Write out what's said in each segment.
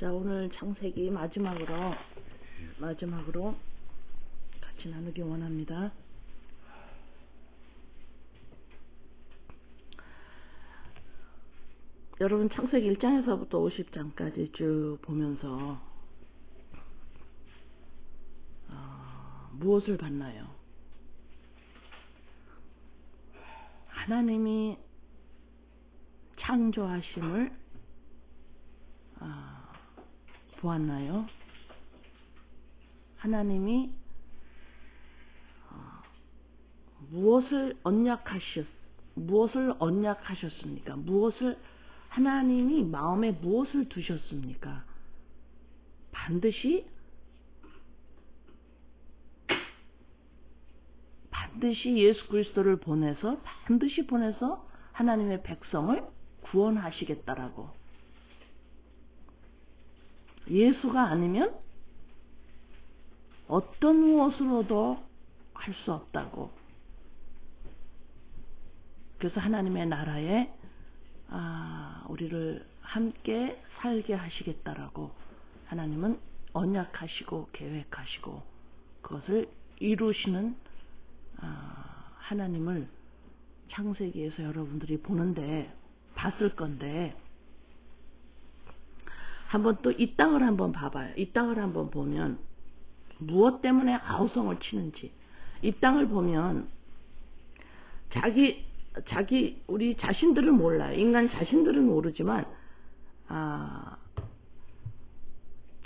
자, 오늘 창세기 마지막으로 같이 나누기 원합니다. 여러분, 창세기 1장에서부터 50장까지 쭉 보면서 무엇을 봤나요? 하나님이 창조하심을 보았나요? 하나님이 무엇을 언약하셨습니까? 하나님이 마음에 무엇을 두셨습니까? 반드시 예수 그리스도를 보내서 하나님의 백성을 구원하시겠다라고. 예수가 아니면 어떤 무엇으로도 할 수 없다고. 그래서 하나님의 나라에 우리를 함께 살게 하시겠다라고 하나님은 언약하시고 계획하시고 그것을 이루시는 하나님을 창세기에서 여러분들이 봤을 건데, 한번 또 이 땅을 한번 봐봐요. 이 땅을 한번 보면 무엇 때문에 아우성을 치는지. 이 땅을 보면 우리 자신들은 몰라요. 인간 자신들은 모르지만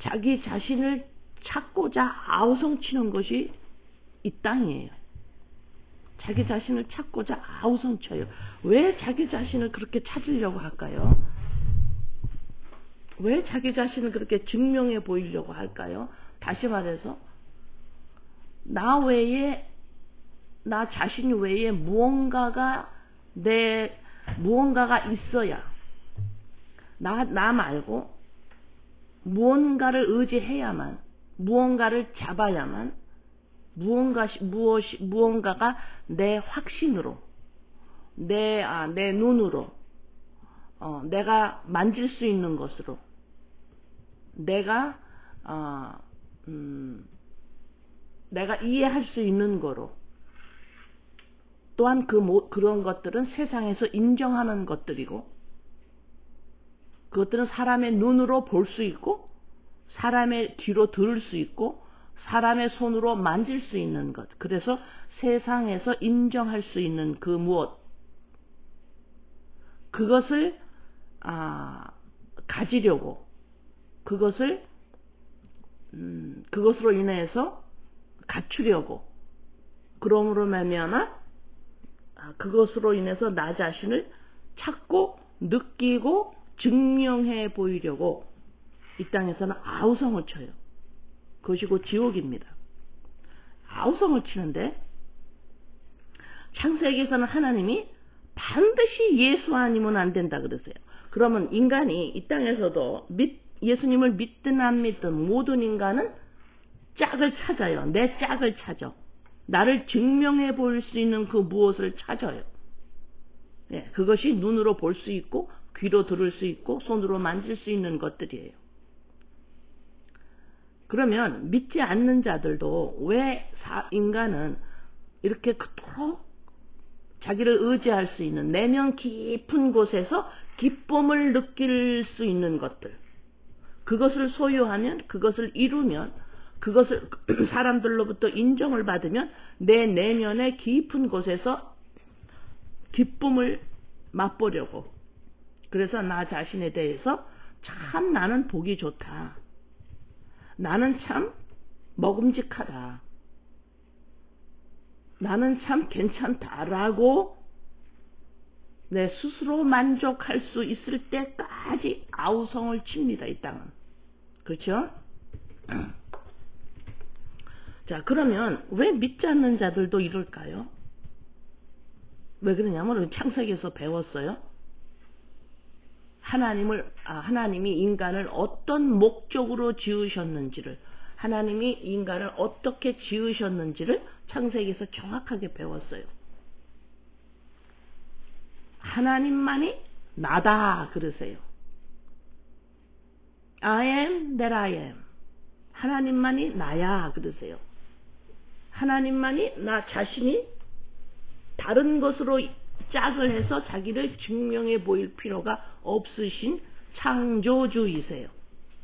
자기 자신을 찾고자 아우성 치는 것이 이 땅이에요. 자기 자신을 찾고자 아우성 쳐요. 왜 자기 자신을 그렇게 찾으려고 할까요? 왜 자기 자신을 그렇게 증명해 보이려고 할까요? 다시 말해서 나 자신 외에 무언가가 있어야, 나 말고 무언가를 의지해야만, 무언가를 잡아야만, 무언가가 내 확신으로, 내 눈으로, 내가 만질 수 있는 것으로, 내가 이해할 수 있는 거로, 또한 그런 것들은 세상에서 인정하는 것들이고, 그것들은 사람의 눈으로 볼 수 있고, 사람의 귀로 들을 수 있고, 사람의 손으로 만질 수 있는 것. 그래서 세상에서 인정할 수 있는 그 무엇, 그것을 가지려고, 그것으로 인해서 갖추려고, 그러므로 말미암아 그것으로 인해서 나 자신을 찾고 느끼고 증명해 보이려고 이 땅에서는 아우성을 쳐요. 그것이 곧 지옥입니다. 아우성을 치는데, 창세기에서는 하나님이 반드시 예수 아니면 안 된다 그러세요. 그러면 인간이 이 땅에서도 예수님을 믿든 안 믿든 모든 인간은 짝을 찾아요. 내 짝을 찾아. 나를 증명해 보일 수 있는 그 무엇을 찾아요. 네, 그것이 눈으로 볼 수 있고, 귀로 들을 수 있고, 손으로 만질 수 있는 것들이에요. 그러면 믿지 않는 자들도 왜 인간은 이렇게 그토록 자기를 의지할 수 있는 내면 깊은 곳에서 기쁨을 느낄 수 있는 것들, 그것을 소유하면, 그것을 이루면, 그것을 사람들로부터 인정을 받으면 내 내면의 깊은 곳에서 기쁨을 맛보려고. 그래서 나 자신에 대해서 참 나는 복이 좋다, 나는 참 먹음직하다, 나는 참 괜찮다라고 내 스스로 만족할 수 있을 때까지 아우성을 칩니다. 이 땅은. 그렇죠? 자, 그러면 왜 믿지 않는 자들도 이럴까요? 왜 그러냐면 창세기에서 배웠어요. 하나님이 인간을 어떤 목적으로 지으셨는지를, 하나님이 인간을 어떻게 지으셨는지를 창세기에서 정확하게 배웠어요. 하나님만이 나다 그러세요. I am that I am. 하나님만이 나야 그러세요. 하나님만이 나 자신이 다른 것으로 짝을 해서 자기를 증명해 보일 필요가 없으신 창조주이세요.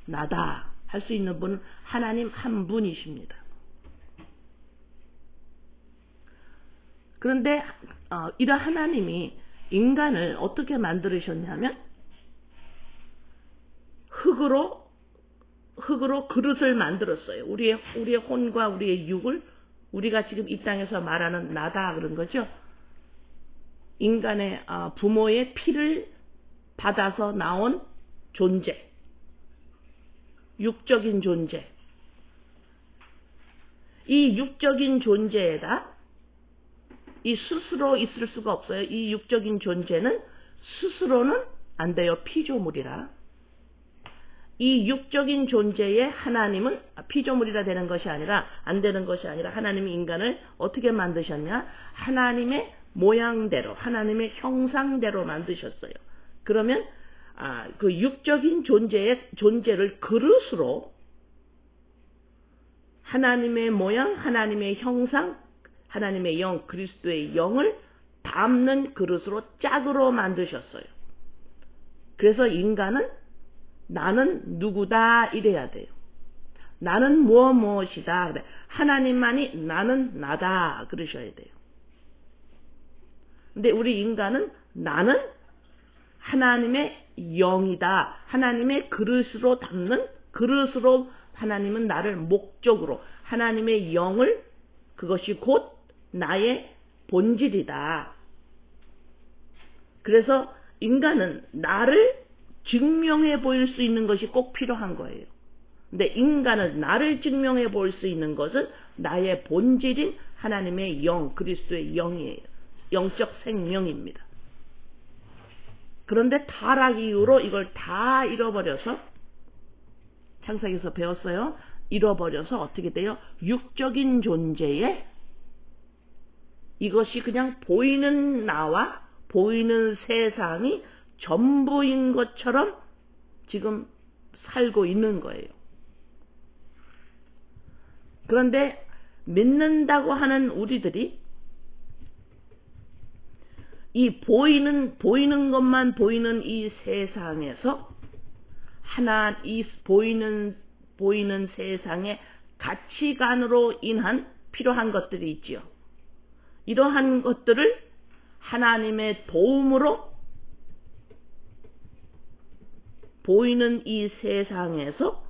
나다 할 수 있는 분은 하나님 한 분이십니다. 그런데 이런 하나님이 인간을 어떻게 만들으셨냐면 흙으로 그릇을 만들었어요. 우리의 혼과 우리의 육을 우리가 지금 이 땅에서 말하는 나다 그런 거죠. 인간의 부모의 피를 받아서 나온 존재, 육적인 존재. 이 육적인 존재에다 이 스스로 있을 수가 없어요. 이 육적인 존재는 스스로는 안 돼요. 피조물이라. 이 육적인 존재의 하나님은 피조물이라 되는 것이 아니라 안 되는 것이 아니라 하나님이 인간을 어떻게 만드셨냐? 하나님의 모양대로 하나님의 형상대로 만드셨어요. 그러면 그 육적인 존재를 그릇으로 하나님의 모양, 하나님의 형상, 하나님의 영, 그리스도의 영을 담는 그릇으로 짝으로 만드셨어요. 그래서 인간은 나는 누구다 이래야 돼요. 나는 무엇이다. 그래. 하나님만이 나는 나다 그러셔야 돼요. 근데 우리 인간은 나는 하나님의 영이다. 하나님의 그릇으로 담는 그릇으로 하나님은 나를 목적으로 하나님의 영을 그것이 곧 나의 본질이다. 그래서 인간은 나를 증명해 보일 수 있는 것이 꼭 필요한 거예요. 근데 인간은 나를 증명해 보일 수 있는 것은 나의 본질인 하나님의 영, 그리스도의 영이에요. 영적 생명입니다. 그런데 타락 이후로 이걸 다 잃어버려서 창세기에서 배웠어요. 잃어버려서 어떻게 돼요? 육적인 존재에 이것이 그냥 보이는 나와 보이는 세상이 전부인 것처럼 지금 살고 있는 거예요. 그런데 믿는다고 하는 우리들이 이 보이는 것만 보이는 이 세상에서 이 보이는 세상의 가치관으로 인한 필요한 것들이 있지요. 이러한 것들을 하나님의 도움으로 보이는 이 세상에서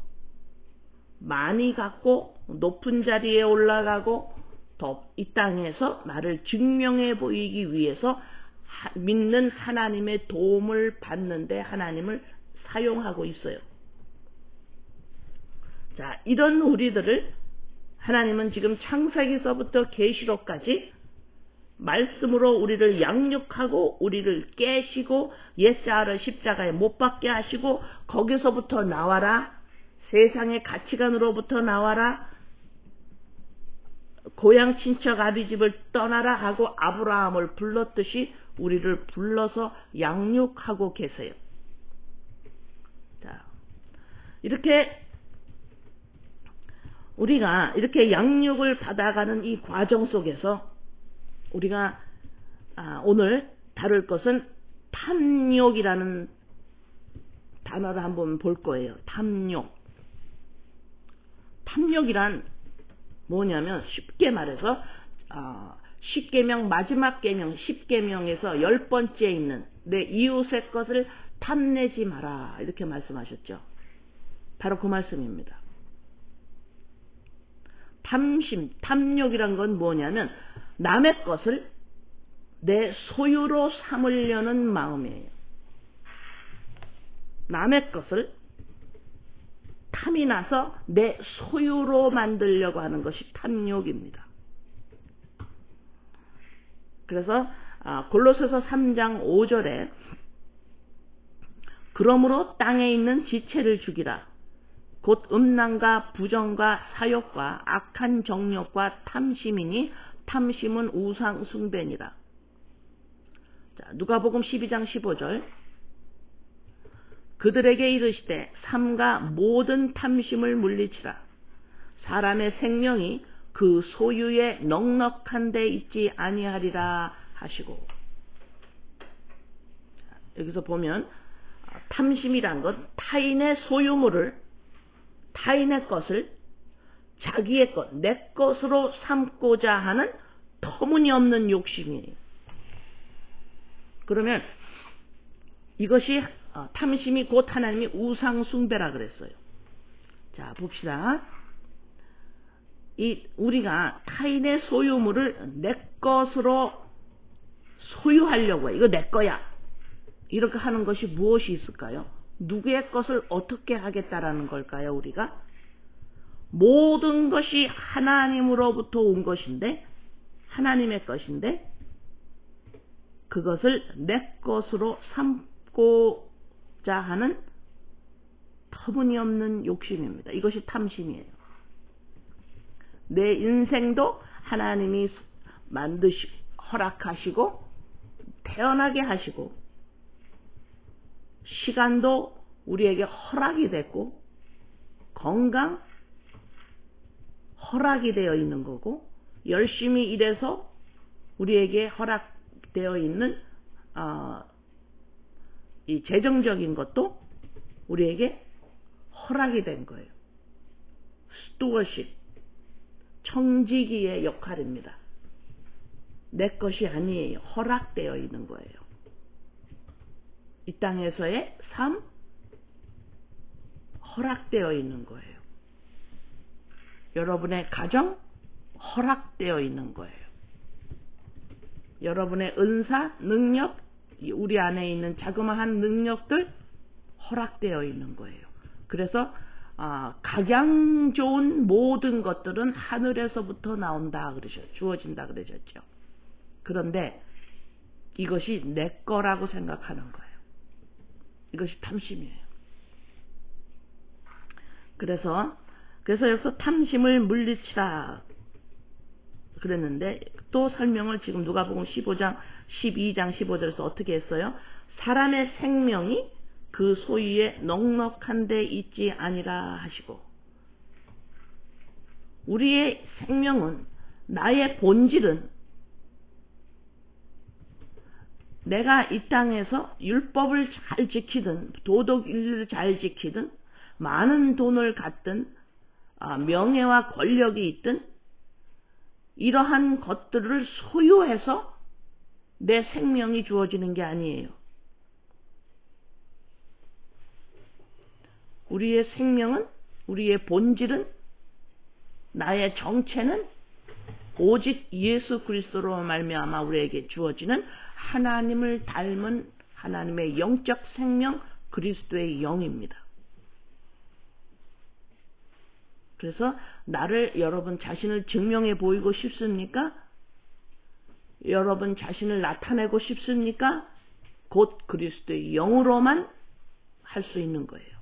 많이 갖고 높은 자리에 올라가고 더 이 땅에서 나를 증명해 보이기 위해서 믿는 하나님의 도움을 받는데 하나님을 사용하고 있어요. 자, 이런 우리들을 하나님은 지금 창세기서부터 계시록까지 말씀으로 우리를 양육하고 우리를 깨시고 옛사를 십자가에 못 박게 하시고 거기서부터 나와라. 세상의 가치관으로부터 나와라. 고향 친척 아비집을 떠나라 하고 아브라함을 불렀듯이 우리를 불러서 양육하고 계세요. 자, 이렇게 우리가 이렇게 양육을 받아가는 이 과정 속에서 우리가 오늘 다룰 것은 탐욕이라는 단어를 한번 볼 거예요. 탐욕. 탐욕이란 뭐냐면 쉽게 말해서 10계명 마지막 계명 10계명에서 10번째 있는 내 이웃의 것을 탐내지 마라 이렇게 말씀하셨죠. 바로 그 말씀입니다. 탐욕이란 건 뭐냐면 남의 것을 내 소유로 삼으려는 마음이에요. 남의 것을 탐이 나서 내 소유로 만들려고 하는 것이 탐욕입니다. 그래서 골로새서 3장 5절에 그러므로 땅에 있는 지체를 죽이라. 곧 음란과 부정과 사욕과 악한 정욕과 탐심이니 탐심은 우상 숭배니라. 자, 누가복음 12장 15절 그들에게 이르시되 삼가 모든 탐심을 물리치라. 사람의 생명이 그 소유에 넉넉한 데 있지 아니하리라 하시고. 여기서 보면 탐심이란 것, 타인의 소유물을, 타인의 것을 자기의 것, 내 것으로 삼고자 하는 터무니없는 욕심이에요. 그러면 이것이 탐심이 곧 하나님이 우상 숭배라 그랬어요. 자, 봅시다. 우리가 타인의 소유물을 내 것으로 소유하려고 해. 이거 내 거야. 이렇게 하는 것이 무엇이 있을까요? 누구의 것을 어떻게 하겠다라는 걸까요? 우리가 모든 것이 하나님으로부터 온 것인데, 하나님의 것인데 그것을 내 것으로 삼고자 하는 터무니없는 욕심입니다. 이것이 탐심이에요. 내 인생도 하나님이 허락하시고 태어나게 하시고 시간도 우리에게 허락이 됐고 건강 허락이 되어 있는 거고 열심히 일해서 우리에게 허락되어 있는 이 재정적인 것도 우리에게 허락이 된 거예요. 스튜어십, 청지기의 역할입니다. 내 것이 아니에요. 허락되어 있는 거예요. 이 땅에서의 삶 허락되어 있는 거예요. 여러분의 가정 허락되어 있는 거예요. 여러분의 은사, 능력, 우리 안에 있는 자그마한 능력들 허락되어 있는 거예요. 그래서 각양 좋은 모든 것들은 하늘에서부터 나온다 주어진다 그러셨죠. 그런데 이것이 내 거라고 생각하는 거예요. 이것이 탐심이에요. 그래서 여기서 탐심을 물리치라 그랬는데 또 설명을 지금 누가복음 15장 12장 15절에서 어떻게 했어요? 사람의 생명이 그 소유에 넉넉한 데 있지 아니라 하시고. 우리의 생명은, 나의 본질은 내가 이 땅에서 율법을 잘 지키든 도덕윤리를 잘 지키든 많은 돈을 갖든 명예와 권력이 있든 이러한 것들을 소유해서 내 생명이 주어지는 게 아니에요. 우리의 생명은, 우리의 본질은, 나의 정체는 오직 예수 그리스도로 말미암아 우리에게 주어지는 하나님을 닮은 하나님의 영적 생명, 그리스도의 영입니다. 그래서 여러분 자신을 증명해 보이고 싶습니까? 여러분 자신을 나타내고 싶습니까? 곧 그리스도의 영으로만 할 수 있는 거예요.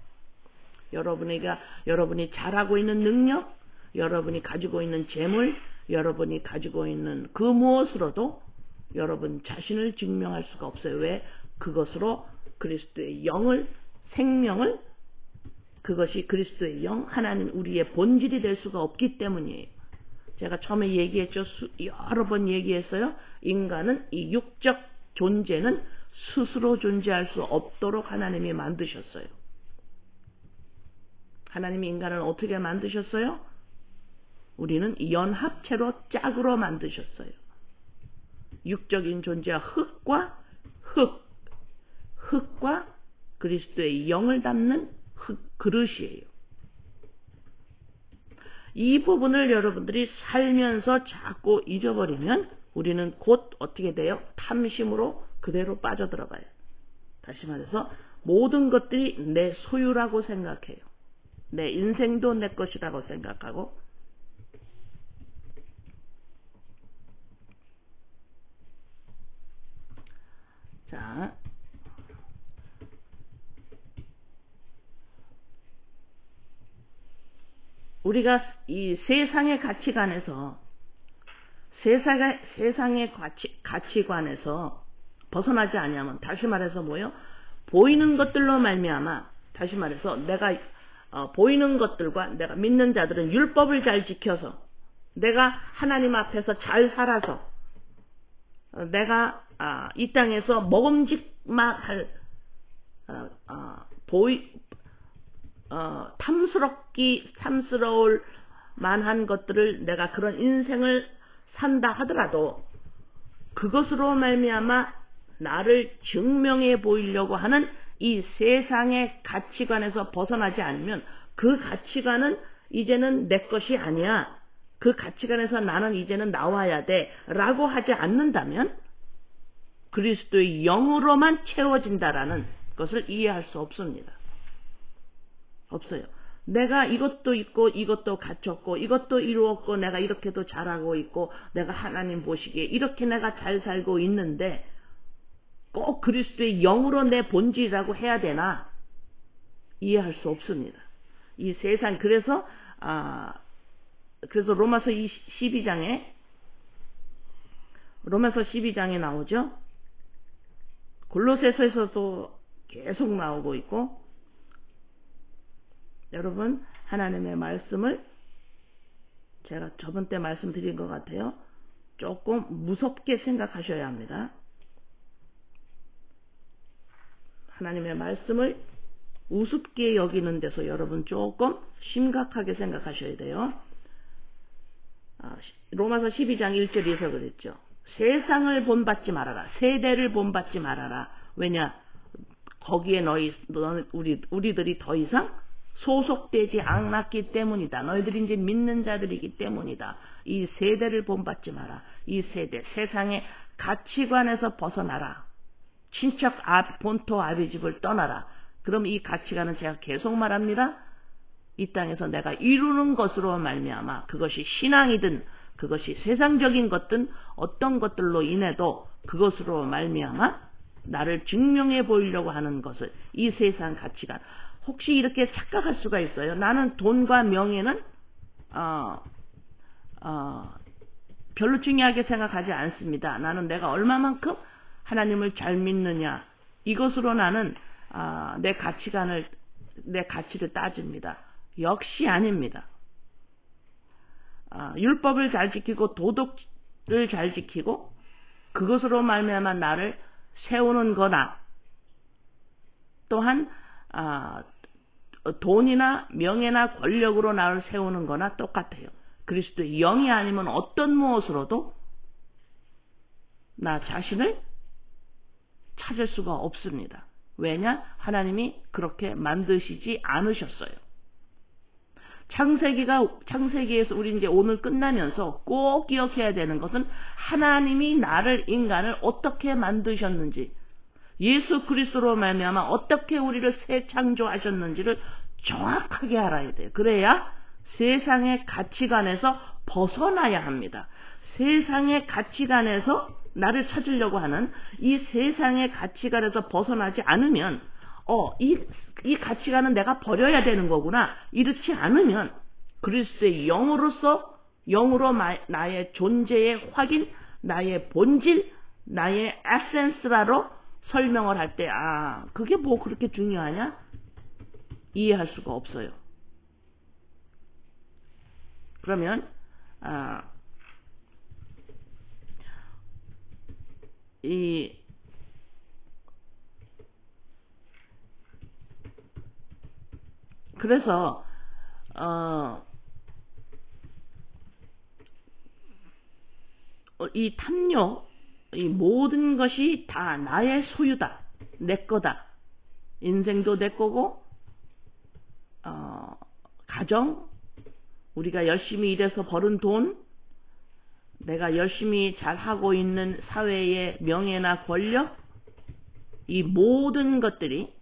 여러분이 잘하고 있는 능력, 여러분이 가지고 있는 재물, 여러분이 가지고 있는 그 무엇으로도 여러분 자신을 증명할 수가 없어요. 왜? 그것으로 그리스도의 영을, 생명을, 그것이 그리스도의 영, 하나님 우리의 본질이 될 수가 없기 때문이에요. 제가 처음에 얘기했죠. 여러 번 얘기했어요. 인간은, 이 육적 존재는 스스로 존재할 수 없도록 하나님이 만드셨어요. 하나님이 인간을 어떻게 만드셨어요? 우리는 연합체로 짝으로 만드셨어요. 육적인 존재와 흙과 그리스도의 영을 담는 흙 그릇이에요. 이 부분을 여러분들이 살면서 자꾸 잊어버리면 우리는 곧 어떻게 돼요? 탐심으로 그대로 빠져들어가요. 다시 말해서 모든 것들이 내 소유라고 생각해요. 내 인생도 내 것이라고 생각하고, 자, 우리가 이 세상의 가치관에서 가치관에서 벗어나지 않으면, 다시 말해서 뭐요? 보이는 것들로 말미암아 다시 말해서 내가 보이는 것들과 내가 믿는 자들은 율법을 잘 지켜서 내가 하나님 앞에서 잘 살아서 내가 이 땅에서 먹음직할 탐스러울 만한 것들을 내가 그런 인생을 산다 하더라도 그것으로 말미암아 나를 증명해 보이려고 하는 이 세상의 가치관에서 벗어나지 않으면 그 가치관은 이제는 내 것이 아니야. 그 가치관에서 나는 이제는 나와야 돼 라고 하지 않는다면 그리스도의 영으로만 채워진다라는 것을 이해할 수 없습니다. 없어요. 내가 이것도 있고 이것도 갖췄고 이것도 이루었고 내가 이렇게도 잘하고 있고 내가 하나님 보시기에 이렇게 내가 잘 살고 있는데 꼭 그리스도의 영으로 내 본질이라고 해야 되나? 이해할 수 없습니다. 이 세상 그래서 로마서 12장에 나오죠. 골로새서에서도 계속 나오고 있고 여러분 하나님의 말씀을 제가 저번 때 말씀드린 것 같아요. 조금 무섭게 생각하셔야 합니다. 하나님의 말씀을 우습게 여기는 데서 여러분 조금 심각하게 생각하셔야 돼요. 로마서 12장 1절에서 그랬죠. 세상을 본받지 말아라. 세대를 본받지 말아라. 왜냐? 거기에 우리들이 더 이상 소속되지 않았기 때문이다. 너희들이 이제 믿는 자들이기 때문이다. 이 세대를 본받지 마라. 이 세대, 세상의 가치관에서 벗어나라. 친척 본토 아비집을 떠나라. 그럼 이 가치관은 제가 계속 말합니다. 이 땅에서 내가 이루는 것으로 말미암아 그것이 신앙이든 그것이 세상적인 것든 어떤 것들로 인해도 그것으로 말미암아 나를 증명해 보이려고 하는 것을 이 세상 가치관 혹시 이렇게 착각할 수가 있어요. 나는 돈과 명예는 별로 중요하게 생각하지 않습니다. 나는 내가 얼마만큼 하나님을 잘 믿느냐 이것으로 나는 내 가치를 따집니다. 역시 아닙니다. 율법을 잘 지키고 도덕을 잘 지키고 그것으로 말미암아 나를 세우는 거나 또한 돈이나 명예나 권력으로 나를 세우는 거나 똑같아요. 그리스도의 영이 아니면 어떤 무엇으로도 나 자신을 찾을 수가 없습니다. 왜냐? 하나님이 그렇게 만드시지 않으셨어요. 창세기에서 우리 이제 오늘 끝나면서 꼭 기억해야 되는 것은 하나님이 인간을 어떻게 만드셨는지 예수 그리스도로 말미암아 어떻게 우리를 새 창조하셨는지를 정확하게 알아야 돼요. 그래야 세상의 가치관에서 벗어나야 합니다. 세상의 가치관에서 나를 찾으려고 하는 이 세상의 가치관에서 벗어나지 않으면 이 가치관은 내가 버려야 되는 거구나. 이렇지 않으면 그리스도의 영으로 나의 존재의 확인, 나의 본질, 나의 에센스라로 설명을 할 때 그게 뭐 그렇게 중요하냐? 이해할 수가 없어요. 그러면 그래서 이 탐욕, 이 모든 것이 다 나의 소유다, 내 거다. 인생도 내 거고, 가정, 우리가 열심히 일해서 벌은 돈, 내가 열심히 잘하고 있는 사회의 명예나 권력, 이 모든 것들이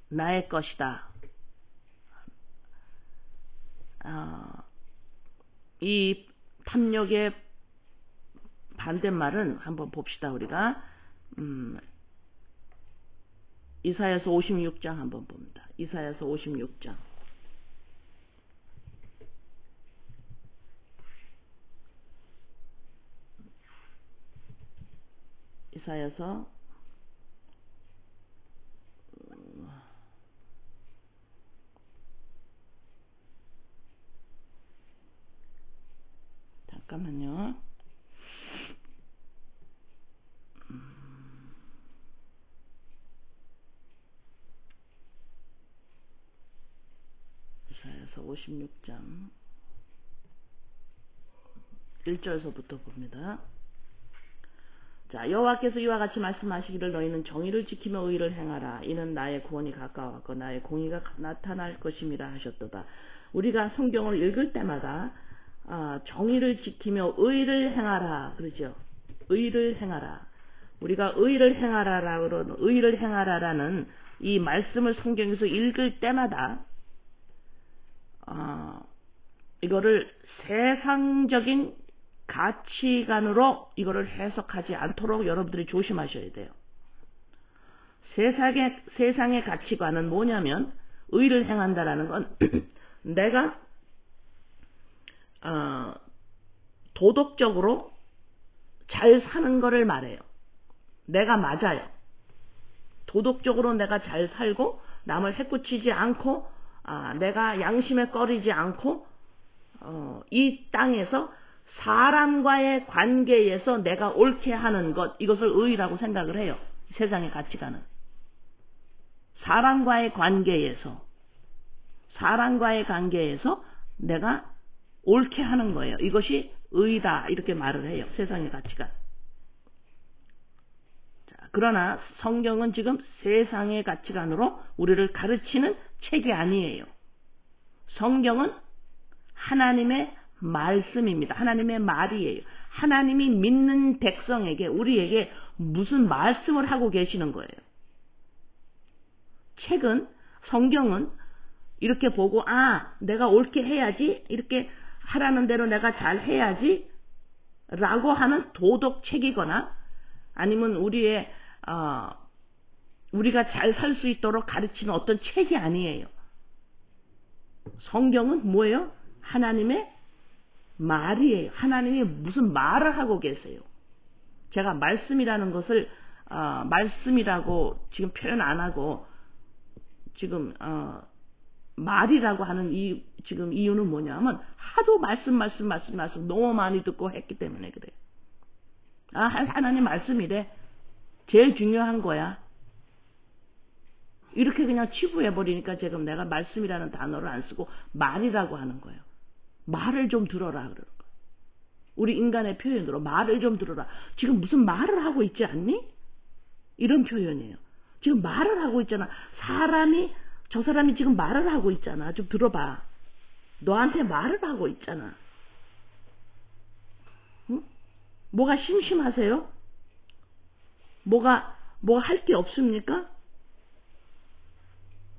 나의 것이다. 이 탐욕의 반대말은 한번 봅시다. 우리가 이사야서 56장 한번 봅니다. 이사야서 56장. 이사야서 잠깐만요. 이사야서 56장 1절서부터 봅니다. 자, 여호와께서 이와 같이 말씀하시기를 너희는 정의를 지키며 의를 행하라. 이는 나의 구원이 가까웠고 나의 공의가 나타날 것임이라 하셨도다. 우리가 성경을 읽을 때마다 정의를 지키며 의를 행하라 그러죠. 의를 행하라. 우리가 의를 행하라라고 의를 행하라라는 이 말씀을 성경에서 읽을 때마다 이거를 세상적인 가치관으로 이거를 해석하지 않도록 여러분들이 조심하셔야 돼요. 세상의 가치관은 뭐냐면 의를 행한다라는 건 내가 도덕적으로 잘 사는 거를 말해요. 내가 맞아요. 도덕적으로 내가 잘 살고 남을 해꾸치지 않고 내가 양심에 꺼리지 않고 이 땅에서 사람과의 관계에서 내가 옳게 하는 것, 이것을 의라고 생각을 해요. 세상의 가치관은. 사람과의 관계에서 내가 옳게 하는 거예요. 이것이 의다 이렇게 말을 해요. 세상의 가치관. 자, 그러나 성경은 지금 세상의 가치관으로 우리를 가르치는 책이 아니에요. 성경은 하나님의 말씀입니다. 하나님의 말이에요. 하나님이 믿는 백성에게 우리에게 무슨 말씀을 하고 계시는 거예요. 성경은 이렇게 보고 내가 옳게 해야지 이렇게 하라는 대로 내가 잘 해야지 라고 하는 도덕책이거나 아니면 우리가 잘 살 수 있도록 가르치는 어떤 책이 아니에요. 성경은 뭐예요? 하나님의 말이에요. 하나님이 무슨 말을 하고 계세요. 제가 말씀이라는 것을 말씀이라고 지금 표현 안 하고 지금 말이라고 하는 지금 이유는 뭐냐면 하도 말씀 너무 많이 듣고 했기 때문에 그래요. 하나님 말씀이래. 제일 중요한 거야. 이렇게 그냥 치부해버리니까 지금 내가 말씀이라는 단어를 안 쓰고 말이라고 하는 거예요. 말을 좀 들어라 그러는 거예요. 우리 인간의 표현으로 말을 좀 들어라. 지금 무슨 말을 하고 있지 않니? 이런 표현이에요. 지금 말을 하고 있잖아. 저 사람이 지금 말을 하고 있잖아. 좀 들어봐. 너한테 말을 하고 있잖아. 응? 뭐가 심심하세요? 뭐가 할 게 없습니까?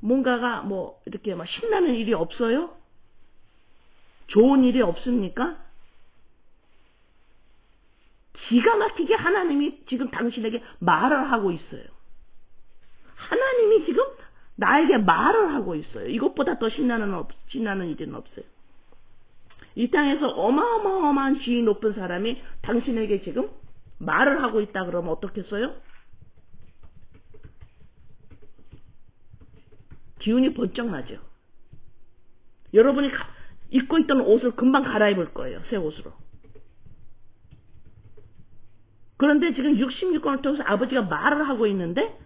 뭔가가 이렇게 막 신나는 일이 없어요? 좋은 일이 없습니까? 기가 막히게 하나님이 지금 당신에게 말을 하고 있어요. 하나님이 지금 나에게 말을 하고 있어요. 이것보다 더 신나는 일은 없어요. 이 땅에서 어마어마한 지위 높은 사람이 당신에게 지금 말을 하고 있다 그러면 어떻겠어요? 기운이 번쩍 나죠. 여러분이 입고 있던 옷을 금방 갈아입을 거예요. 새 옷으로. 그런데 지금 66권을 통해서 아버지가 말을 하고 있는데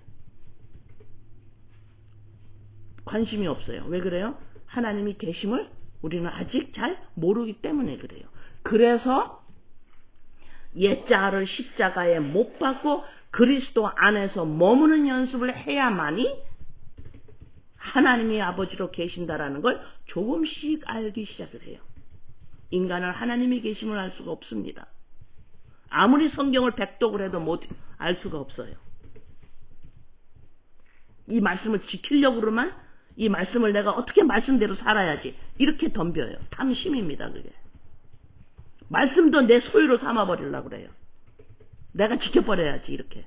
관심이 없어요. 왜 그래요? 하나님이 계심을 우리는 아직 잘 모르기 때문에 그래요. 그래서 옛자를 십자가에 못 박고 그리스도 안에서 머무는 연습을 해야만이 하나님이 아버지로 계신다라는 걸 조금씩 알기 시작을 해요. 인간은 하나님이 계심을 알 수가 없습니다. 아무리 성경을 백독을 해도 알 수가 없어요. 이 말씀을 지키려고 그러면 이 말씀을 내가 어떻게 말씀대로 살아야지 이렇게 덤벼요. 탐심입니다. 그게. 말씀도 내 소유로 삼아버리려고 그래요. 내가 지켜버려야지 이렇게.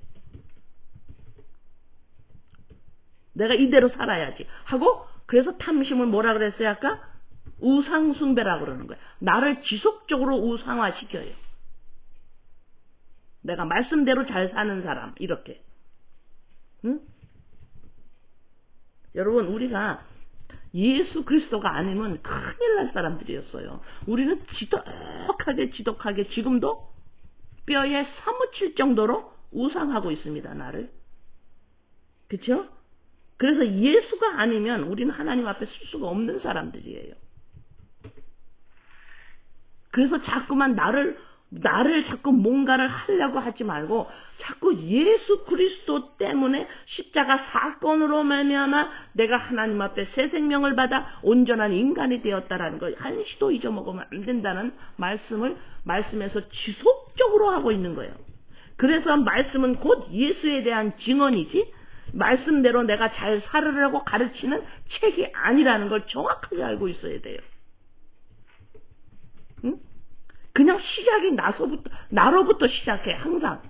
내가 이대로 살아야지 하고 그래서 탐심을 뭐라 그랬어요 아까? 우상숭배라고 그러는 거예요. 나를 지속적으로 우상화시켜요. 내가 말씀대로 잘 사는 사람 이렇게. 응? 여러분 우리가 예수 그리스도가 아니면 큰일 날 사람들이었어요. 우리는 지독하게 지금도 뼈에 사무칠 정도로 우상하고 있습니다. 나를. 그렇죠? 그래서 예수가 아니면 우리는 하나님 앞에 쓸 수가 없는 사람들이에요. 그래서 자꾸만 나를 자꾸 뭔가를 하려고 하지 말고 자꾸 예수 그리스도 때문에 십자가 사건으로 말미암아 내가 하나님 앞에 새 생명을 받아 온전한 인간이 되었다라는 걸 한시도 잊어먹으면 안 된다는 말씀에서 지속적으로 하고 있는 거예요. 그래서 말씀은 곧 예수에 대한 증언이지 말씀대로 내가 잘 살으려고 가르치는 책이 아니라는 걸 정확하게 알고 있어야 돼요. 응? 그냥 시작이 나로부터 시작해. 항상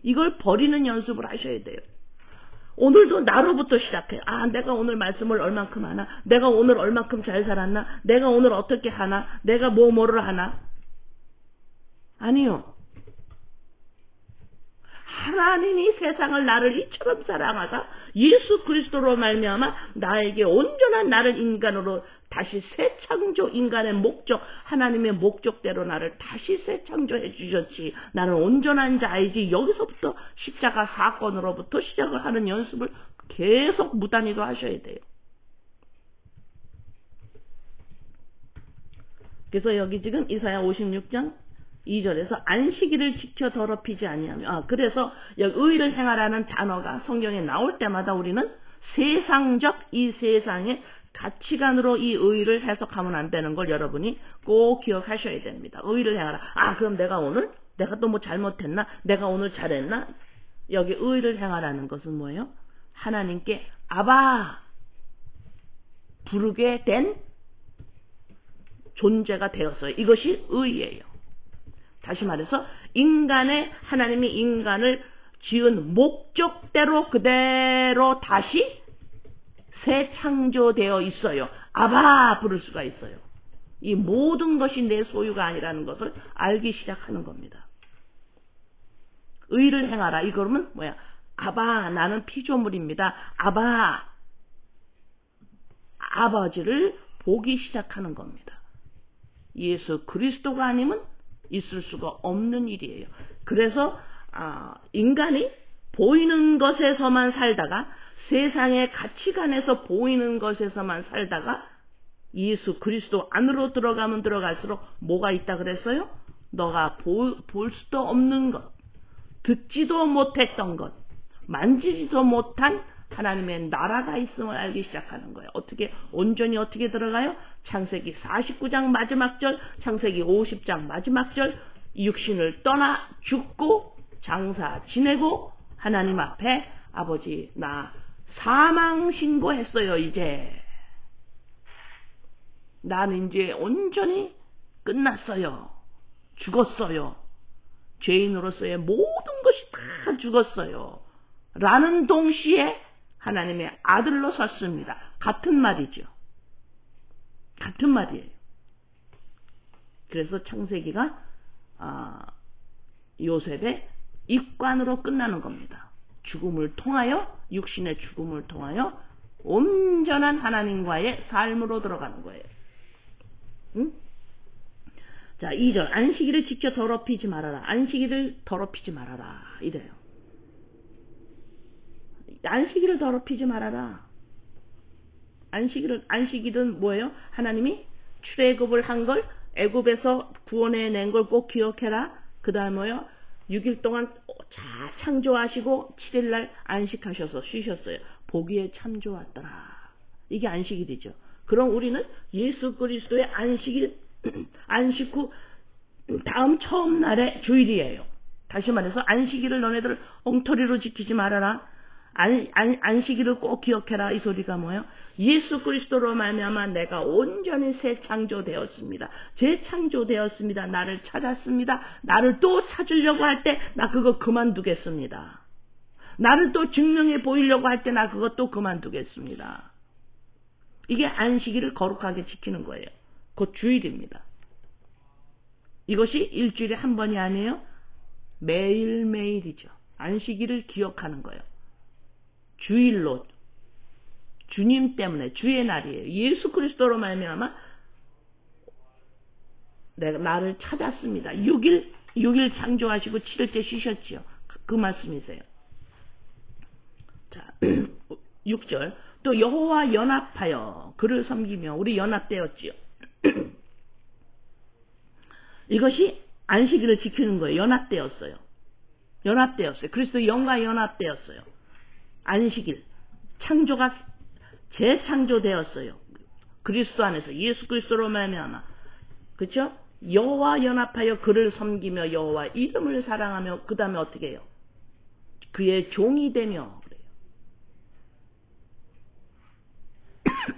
이걸 버리는 연습을 하셔야 돼요. 오늘도 나로부터 시작해. 내가 오늘 말씀을 얼만큼 하나, 내가 오늘 얼만큼 잘 살았나, 내가 오늘 어떻게 하나, 내가 뭐를 하나. 아니요. 하나님이 세상을 나를 이처럼 사랑하사 예수 그리스도로 말미암아 나에게 온전한 나를 인간으로 다시 새 창조 인간의 목적 하나님의 목적대로 나를 다시 새 창조해 주셨지. 나는 온전한 자이지. 여기서부터 십자가 사건으로부터 시작을 하는 연습을 계속 무단히도 하셔야 돼요. 그래서 여기 지금 이사야 56장 2절에서 안식일을 지켜 더럽히지 아니하며 그래서 여기 의를 행하라는 단어가 성경에 나올 때마다 우리는 세상적 이 세상의 가치관으로 이 의를 해석하면 안 되는 걸 여러분이 꼭 기억하셔야 됩니다. 의를 행하라. 그럼 내가 또 뭐 잘못했나? 내가 오늘 잘했나? 여기 의를 행하라는 것은 뭐예요? 하나님께 아바 부르게 된 존재가 되었어요. 이것이 의예요. 다시 말해서 하나님이 인간을 지은 목적대로 그대로 다시 새 창조되어 있어요. 아바 부를 수가 있어요. 이 모든 것이 내 소유가 아니라는 것을 알기 시작하는 겁니다. 의를 행하라. 이거는 뭐야? 아바 나는 피조물입니다. 아바 아버지를 보기 시작하는 겁니다. 예수 그리스도가 아니면 있을 수가 없는 일이에요. 그래서 인간이 보이는 것에서만 살다가 세상의 가치관에서 보이는 것에서만 살다가 예수 그리스도 안으로 들어가면 들어갈수록 뭐가 있다 그랬어요? 너가 볼 수도 없는 것, 듣지도 못했던 것, 만지지도 못한 하나님의 나라가 있음을 알기 시작하는 거예요. 온전히 어떻게 들어가요? 창세기 49장 마지막 절, 창세기 50장 마지막 절, 육신을 떠나 죽고 장사 지내고 하나님 앞에 아버지 나 사망 신고했어요. 이제 나는 이제 온전히 끝났어요. 죽었어요. 죄인으로서의 모든 것이 다 죽었어요. 라는 동시에 하나님의 아들로 섰습니다. 같은 말이죠. 같은 말이에요. 그래서 창세기가 요셉의 입관으로 끝나는 겁니다. 죽음을 통하여 육신의 죽음을 통하여 온전한 하나님과의 삶으로 들어가는 거예요. 응? 자, 2절 안식일을 지켜 더럽히지 말아라. 안식일을 더럽히지 말아라. 이래요. 안식일을 더럽히지 말아라. 안식일은 뭐예요? 하나님이 출애굽을 한 걸 애굽에서 구원해낸 걸 꼭 기억해라. 그 다음 뭐예요? 6일 동안 잘 창조하시고 7일날 안식하셔서 쉬셨어요. 보기에 참 좋았더라. 이게 안식일이죠. 그럼 우리는 예수 그리스도의 안식 후 다음 처음 날의 주일이에요. 다시 말해서 안식일을 너네들 엉터리로 지키지 말아라. 안식일을 꼭 기억해라. 이 소리가 뭐예요? 예수 그리스도로 말미암아 내가 온전히 새 창조되었습니다. 재창조되었습니다. 나를 찾았습니다. 나를 또 찾으려고 할 때 나 그거 그만두겠습니다. 나를 또 증명해 보이려고 할 때 나 그것도 그만두겠습니다. 이게 안식일을 거룩하게 지키는 거예요. 곧 주일입니다. 이것이 일주일에 한 번이 아니에요. 매일매일이죠. 안식일을 기억하는 거예요. 주님 때문에 주의 날이에요. 예수 그리스도로 말미암아 내가 나를 찾았습니다. 6일 창조하시고 7일째 쉬셨지요. 그 말씀이세요. 자, 6절. 또 여호와 연합하여 그를 섬기며 우리 연합되었지요. 이것이 안식일을 지키는 거예요. 연합되었어요. 그리스도 영과 연합되었어요. 안식일. 창조가 재창조되었어요. 그리스도 안에서 예수 그리스도로 말미암아. 그렇죠? 여호와 연합하여 그를 섬기며 여호와 이름을 사랑하며 그 다음에 어떻게 해요? 그의 종이 되며 그래요.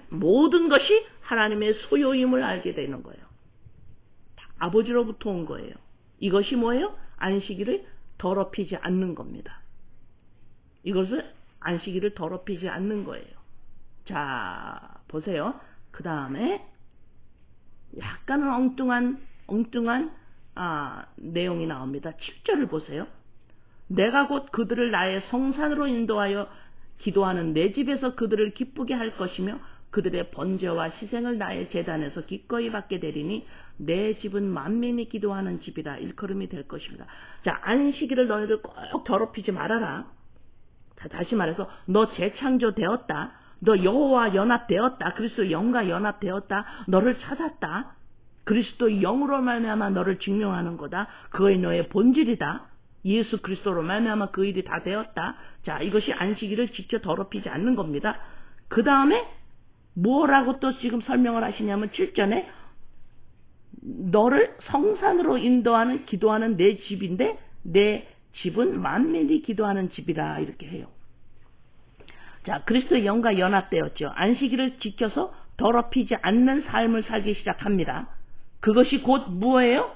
모든 것이 하나님의 소유임을 알게 되는 거예요. 아버지로부터 온 거예요. 이것이 뭐예요? 안식일을 더럽히지 않는 겁니다. 이것을 안식일을 더럽히지 않는 거예요. 자, 보세요. 그 다음에 약간은 엉뚱한 내용이 나옵니다. 7절을 보세요. 내가 곧 그들을 나의 성산으로 인도하여 기도하는 내 집에서 그들을 기쁘게 할 것이며 그들의 번제와 희생을 나의 제단에서 기꺼이 받게 되리니 내 집은 만민이 기도하는 집이라 일컬음이 될 것입니다. 자, 안식일을 너희들 꼭 더럽히지 말아라. 자, 다시 말해서 너 재창조되었다. 너 여호와 연합되었다. 그리스도 영과 연합되었다. 너를 찾았다. 그리스도 영으로 말미암아 너를 증명하는 거다. 그것이 너의 본질이다. 예수 그리스도로 말미암아 그 일이 다 되었다. 자, 이것이 안식일을 지켜 더럽히지 않는 겁니다. 그 다음에 뭐라고 또 지금 설명을 하시냐면 7절에 너를 성산으로 인도하는 기도하는 내 집인데 내 집은 만민이 기도하는 집이라 이렇게 해요. 자, 그리스도의 영과 연합되었죠. 안식일을 지켜서 더럽히지 않는 삶을 살기 시작합니다. 그것이 곧 뭐예요?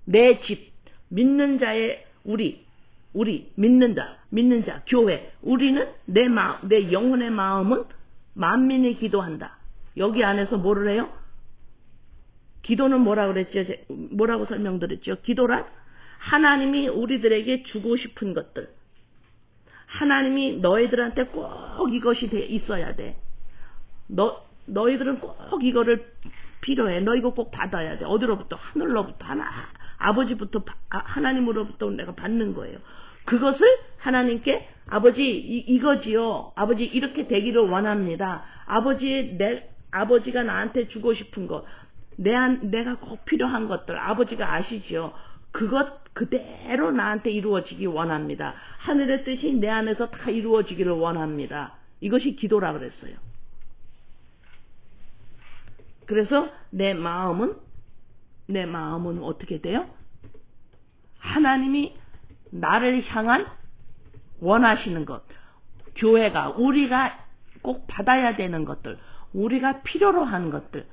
내 집, 믿는 자의 우리 믿는 자, 교회. 우리는 내 영혼의 마음은 만민이 기도한다. 여기 안에서 뭐를 해요? 기도는 뭐라고 그랬죠? 뭐라고 설명드렸죠? 기도란 하나님이 우리들에게 주고 싶은 것들. 하나님이 너희들한테 꼭 이것이 있어야 돼. 너희들은 꼭 이거를 필요해. 너 이거 꼭 받아야 돼. 어디로부터? 하늘로부터. 아버지부터, 하나님으로부터 내가 받는 거예요. 그것을 하나님께 아버지 이거지요. 아버지 이렇게 되기를 원합니다. 아버지가 나한테 주고 싶은 것. 내가 꼭 필요한 것들. 아버지가 아시지요. 그것 그대로 나한테 이루어지기 원합니다. 하늘의 뜻이 내 안에서 다 이루어지기를 원합니다. 이것이 기도라 그랬어요. 그래서 내 마음은 어떻게 돼요? 하나님이 나를 향한 원하시는 것, 교회가 우리가 꼭 받아야 되는 것들, 우리가 필요로 하는 것들,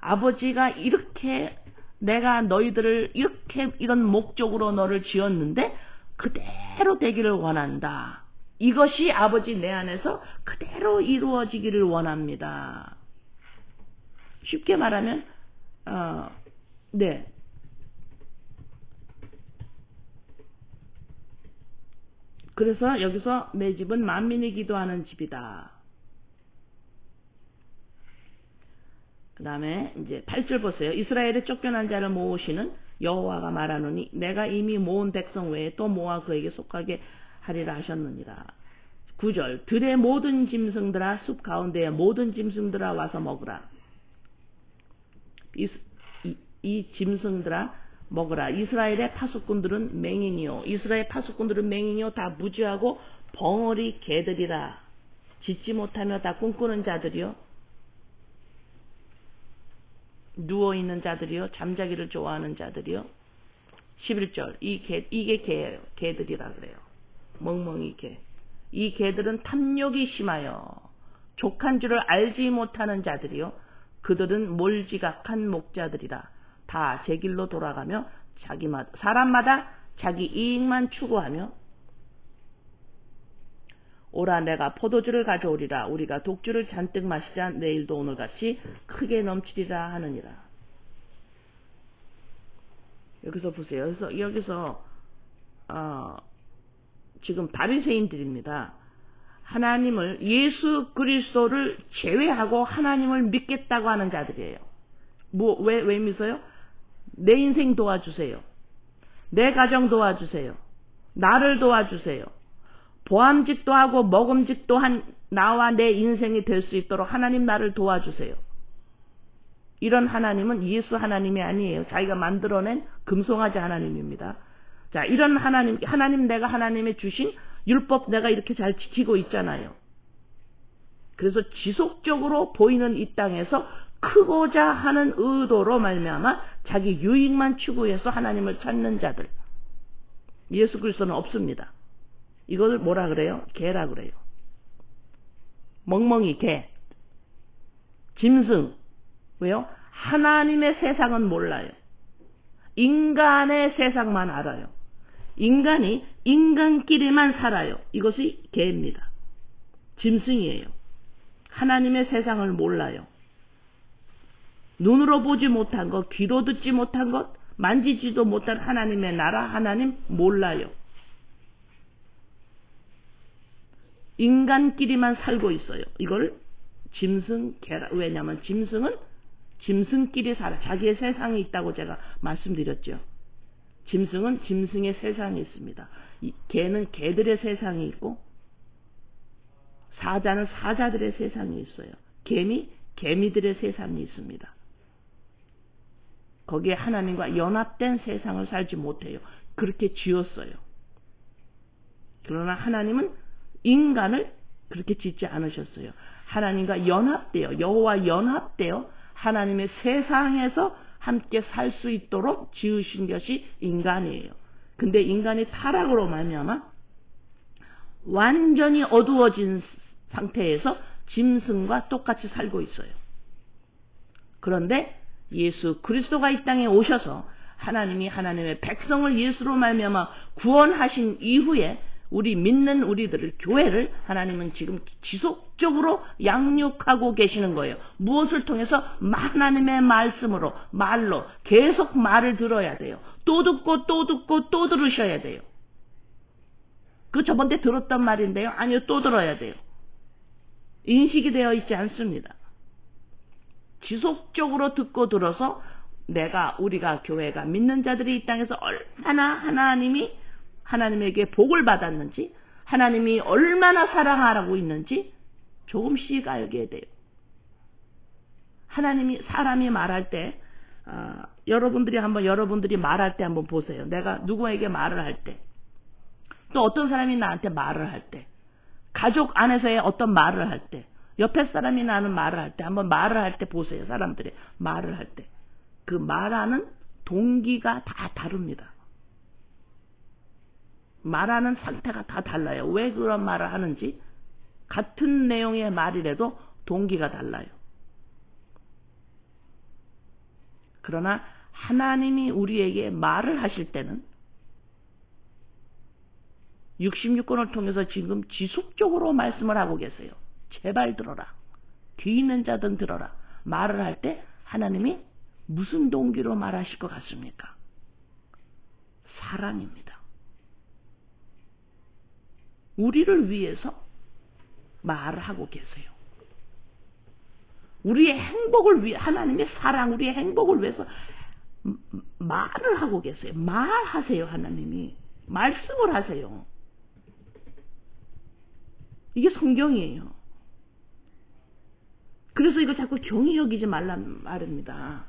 아버지가 이렇게 내가 너희들을 이렇게 이런 목적으로 너를 지었는데 그대로 되기를 원한다. 이것이 아버지 내 안에서 그대로 이루어지기를 원합니다. 쉽게 말하면 네. 그래서 여기서 내 집은 만민이 기도하는 집이다. 그 다음에 이제 8절 보세요. 이스라엘의 쫓겨난 자를 모으시는 여호와가 말하노니 내가 이미 모은 백성 외에 또 모아 그에게 속하게 하리라 하셨느니라. 9절 들의 모든 짐승들아 숲 가운데의 모든 짐승들아 와서 먹으라. 이 짐승들아 먹으라. 이스라엘의 파수꾼들은 맹인이요. 이스라엘 파수꾼들은 맹인이요. 다 무지하고 벙어리 개들이라. 짖지 못하며 다 꿈꾸는 자들이요. 누워있는 자들이요. 잠자기를 좋아하는 자들이요. 11절 이게 개예요. 개들이라 그래요. 멍멍이 개. 이 개들은 탐욕이 심하여 족한 줄을 알지 못하는 자들이요. 그들은 몰지각한 목자들이라. 다 제 길로 돌아가며 사람마다 자기 이익만 추구하며 오라 내가 포도주를 가져오리라. 우리가 독주를 잔뜩 마시자. 내일도 오늘같이 크게 넘치리라 하느니라. 여기서 보세요. 여기서 지금 바리새인들입니다. 하나님을, 예수 그리스도를 제외하고 하나님을 믿겠다고 하는 자들이에요. 왜 믿어요? 내 인생 도와주세요. 내 가정 도와주세요. 나를 도와주세요. 보암직도 하고 먹음직도 한 나와 내 인생이 될 수 있도록 하나님 나를 도와주세요. 이런 하나님은 예수 하나님이 아니에요. 자기가 만들어낸 금송아지 하나님입니다. 자, 이런 하나님 내가 하나님의 주신 율법 내가 이렇게 잘 지키고 있잖아요. 그래서 지속적으로 보이는 이 땅에서 크고자 하는 의도로 말미암아 자기 유익만 추구해서 하나님을 찾는 자들. 예수 그리스도는 없습니다. 이걸 뭐라 그래요? 개라 그래요. 멍멍이 개. 짐승. 왜요? 하나님의 세상은 몰라요. 인간의 세상만 알아요. 인간이 인간끼리만 살아요. 이것이 개입니다. 짐승이에요. 하나님의 세상을 몰라요. 눈으로 보지 못한 것, 귀로 듣지 못한 것, 만지지도 못한 하나님의 나라, 하나님 몰라요. 인간끼리만 살고 있어요. 이걸 짐승, 개라. 왜냐하면 짐승은 짐승끼리 살아. 자기의 세상이 있다고 제가 말씀드렸죠. 짐승은 짐승의 세상이 있습니다. 개는 개들의 세상이 있고 사자는 사자들의 세상이 있어요. 개미, 개미들의 세상이 있습니다. 거기에 하나님과 연합된 세상을 살지 못해요. 그렇게 지었어요. 그러나 하나님은 인간을 그렇게 짓지 않으셨어요. 하나님과 연합되어, 여호와 연합되어 하나님의 세상에서 함께 살 수 있도록 지으신 것이 인간이에요. 근데 인간이 타락으로 말미암아 완전히 어두워진 상태에서 짐승과 똑같이 살고 있어요. 그런데 예수 그리스도가 이 땅에 오셔서 하나님이 하나님의 백성을 예수로 말미암아 구원하신 이후에 우리 믿는 우리들을, 교회를 하나님은 지금 지속적으로 양육하고 계시는 거예요. 무엇을 통해서? 하나님의 말씀으로, 말로 계속 말을 들어야 돼요. 또 듣고 또 듣고 또 들으셔야 돼요. 그 저번에 들었단 말인데요. 아니요, 또 들어야 돼요. 인식이 되어 있지 않습니다. 지속적으로 듣고 들어서 우리가 교회가 믿는 자들이 이 땅에서 얼마나 하나님에게 복을 받았는지, 하나님이 얼마나 사랑하라고 있는지 조금씩 알게 돼요. 사람이 말할 때, 여러분들이 말할 때 한번 보세요. 내가 누구에게 말을 할 때, 또 어떤 사람이 나한테 말을 할 때, 가족 안에서의 어떤 말을 할 때, 옆에 사람이 나는 말을 할 때, 한번 말을 할 때 보세요. 사람들이 말을 할 때. 그 말하는 동기가 다 다릅니다. 말하는 상태가 다 달라요. 왜 그런 말을 하는지, 같은 내용의 말이라도 동기가 달라요. 그러나 하나님이 우리에게 말을 하실 때는 66권을 통해서 지금 지속적으로 말씀을 하고 계세요. 제발 들어라. 귀 있는 자든 들어라. 말을 할 때 하나님이 무슨 동기로 말하실 것 같습니까? 사랑입니다. 우리를 위해서 말을 하고 계세요. 우리의 행복을 위해, 하나님의 사랑, 우리의 행복을 위해서 말을 하고 계세요. 말하세요. 하나님이 말씀을 하세요. 이게 성경이에요. 그래서 이거 자꾸 경히 여기지 말란 말입니다.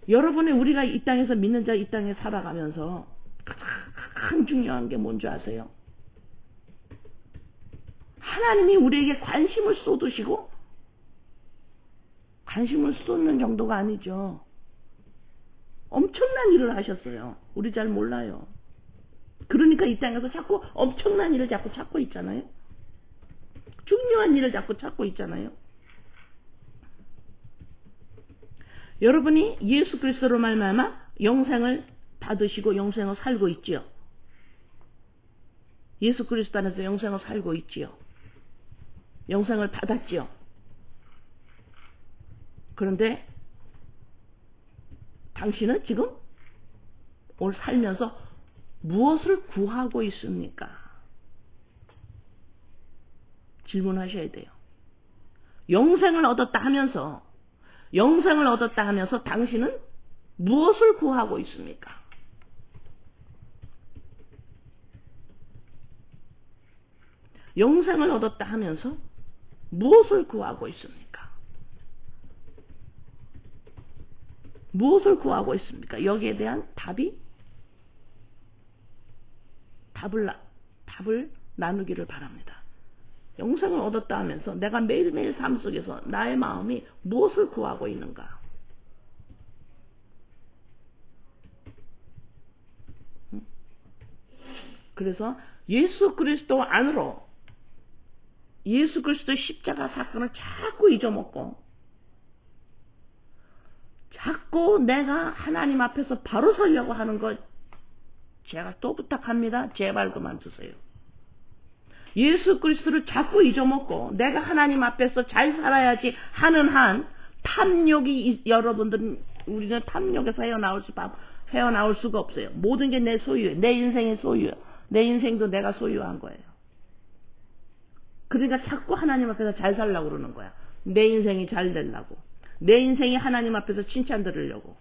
우리가 이 땅에서 믿는 자, 이 땅에 살아가면서 가장 중요한 게 뭔지 아세요? 하나님이 우리에게 관심을 쏟으시고, 관심을 쏟는 정도가 아니죠. 엄청난 일을 하셨어요. 우리 잘 몰라요. 그러니까 이 땅에서 자꾸 엄청난 일을 자꾸 찾고 있잖아요. 중요한 일을 자꾸 찾고 있잖아요. 여러분이 예수 그리스도로 말미암아 영생을 받으시고 영생을 살고 있지요. 예수 그리스도 안에서 영생을 살고 있지요. 영생을 받았지요. 그런데 당신은 지금 오늘 살면서 무엇을 구하고 있습니까? 질문하셔야 돼요. 영생을 얻었다 하면서 당신은 무엇을 구하고 있습니까? 영생을 얻었다 하면서 무엇을 구하고 있습니까? 무엇을 구하고 있습니까? 여기에 대한 답을 나누기를 바랍니다. 영생을 얻었다 하면서 내가 매일매일 삶 속에서 나의 마음이 무엇을 구하고 있는가? 그래서 예수 그리스도 안으로 예수 그리스도의 십자가 사건을 자꾸 잊어먹고 자꾸 내가 하나님 앞에서 바로 서려고 하는 것 제가 또 부탁합니다. 제발 그만두세요. 예수 그리스도를 자꾸 잊어먹고 내가 하나님 앞에서 잘 살아야지 하는 한 탐욕이 우리는 탐욕에서 헤어나올 수가 없어요. 모든 게 내 소유예요. 내 인생의 소유예요. 내 인생도 내가 소유한 거예요. 그러니까 자꾸 하나님 앞에서 잘 살려고 그러는 거야. 내 인생이 잘 되려고. 내 인생이 하나님 앞에서 칭찬 들으려고.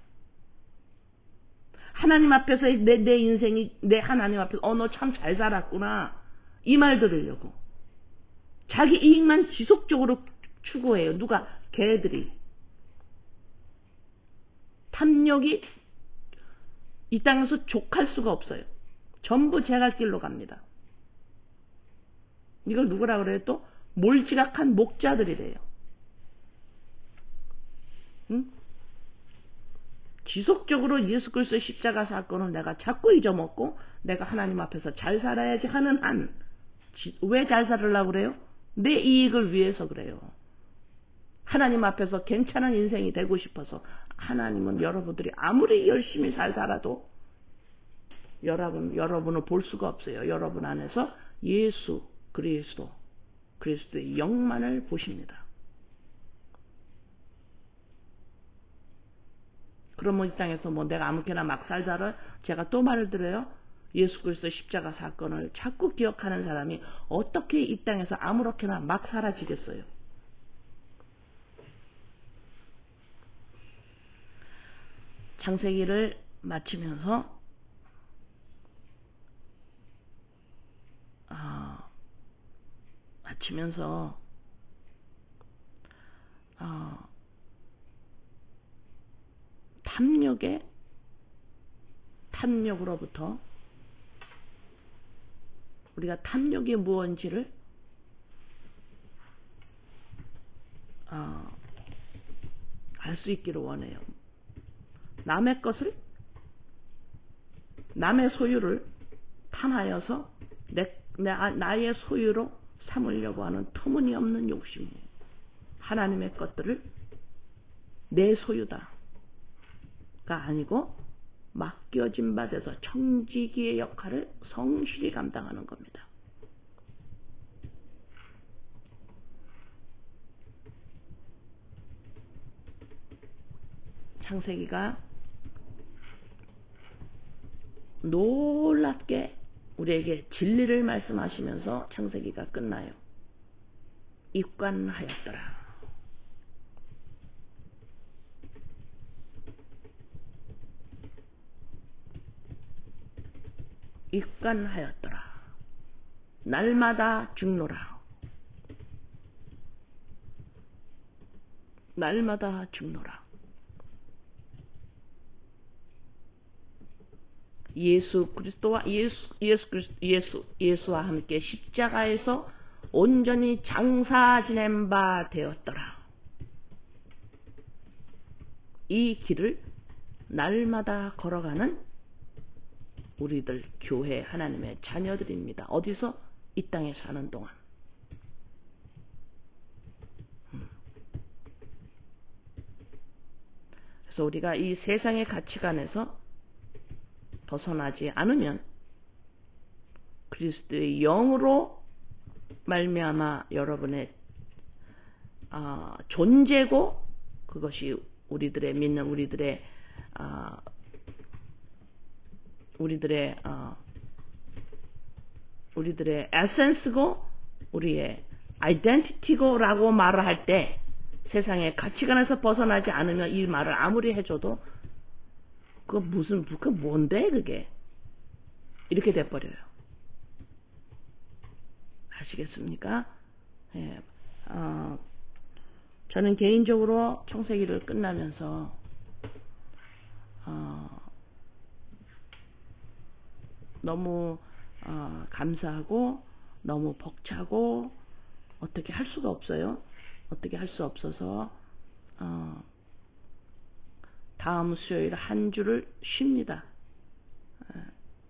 하나님 앞에서 내 인생이 하나님 앞에서 너 참 잘 살았구나 이 말 들으려고. 자기 이익만 지속적으로 추구해요. 누가? 걔들이. 탐욕이 이 땅에서 족할 수가 없어요. 전부 제갈 길로 갑니다. 이걸 누구라 그래요? 또 몰지각한 목자들이래요. 응? 지속적으로 예수 그리스도의 십자가 사건을 내가 자꾸 잊어먹고 내가 하나님 앞에서 잘 살아야지 하는 한 왜 잘 살으려고 그래요? 내 이익을 위해서 그래요. 하나님 앞에서 괜찮은 인생이 되고 싶어서. 하나님은 여러분들이 아무리 열심히 잘 살아도 여러분을 볼 수가 없어요. 여러분 안에서 예수 그리스도의 영만을 보십니다. 그러면 이 땅에서 내가 아무렇게나 막 살자를 제가 또 말을 드려요. 예수 그리스도 십자가 사건을 자꾸 기억하는 사람이 어떻게 이 땅에서 아무렇게나 막 사라지겠어요? 창세기를 마치면서 탐욕으로부터 우리가 탐욕이 무엇인지를 알 수 있기를 원해요. 남의 소유를 탐하여서 나의 소유로 삼으려고 하는 터무니없는 욕심이에요. 하나님의 것들을 내 소유다가 아니고 맡겨진 바 돼서 청지기의 역할을 성실히 감당하는 겁니다. 창세기가 놀랍게 우리에게 진리를 말씀하시면서 창세기가 끝나요. 입관하였더라. 입관하였더라. 날마다 죽노라. 날마다 죽노라. 예수와 함께 십자가에서 온전히 장사 지낸 바 되었더라. 이 길을 날마다 걸어가는 우리들 교회 하나님의 자녀들입니다. 어디서? 이 땅에 사는 동안. 그래서 우리가 이 세상의 가치관에서 벗어나지 않으면 그리스도의 영으로 말미암아 여러분의 존재고 그것이 우리들의 믿는 우리들의 우리들의 에센스고 우리의 아이덴티티고라고 말을 할 때 세상의 가치관에서 벗어나지 않으면 이 말을 아무리 해줘도 그거 뭔데 그게 이렇게 돼버려요. 아시겠습니까? 예. 저는 개인적으로 청세기를 끝나면서 너무 감사하고 너무 벅차고 어떻게 할 수가 없어요. 어떻게 할 수 없어서 다음 수요일 한 주를 쉽니다.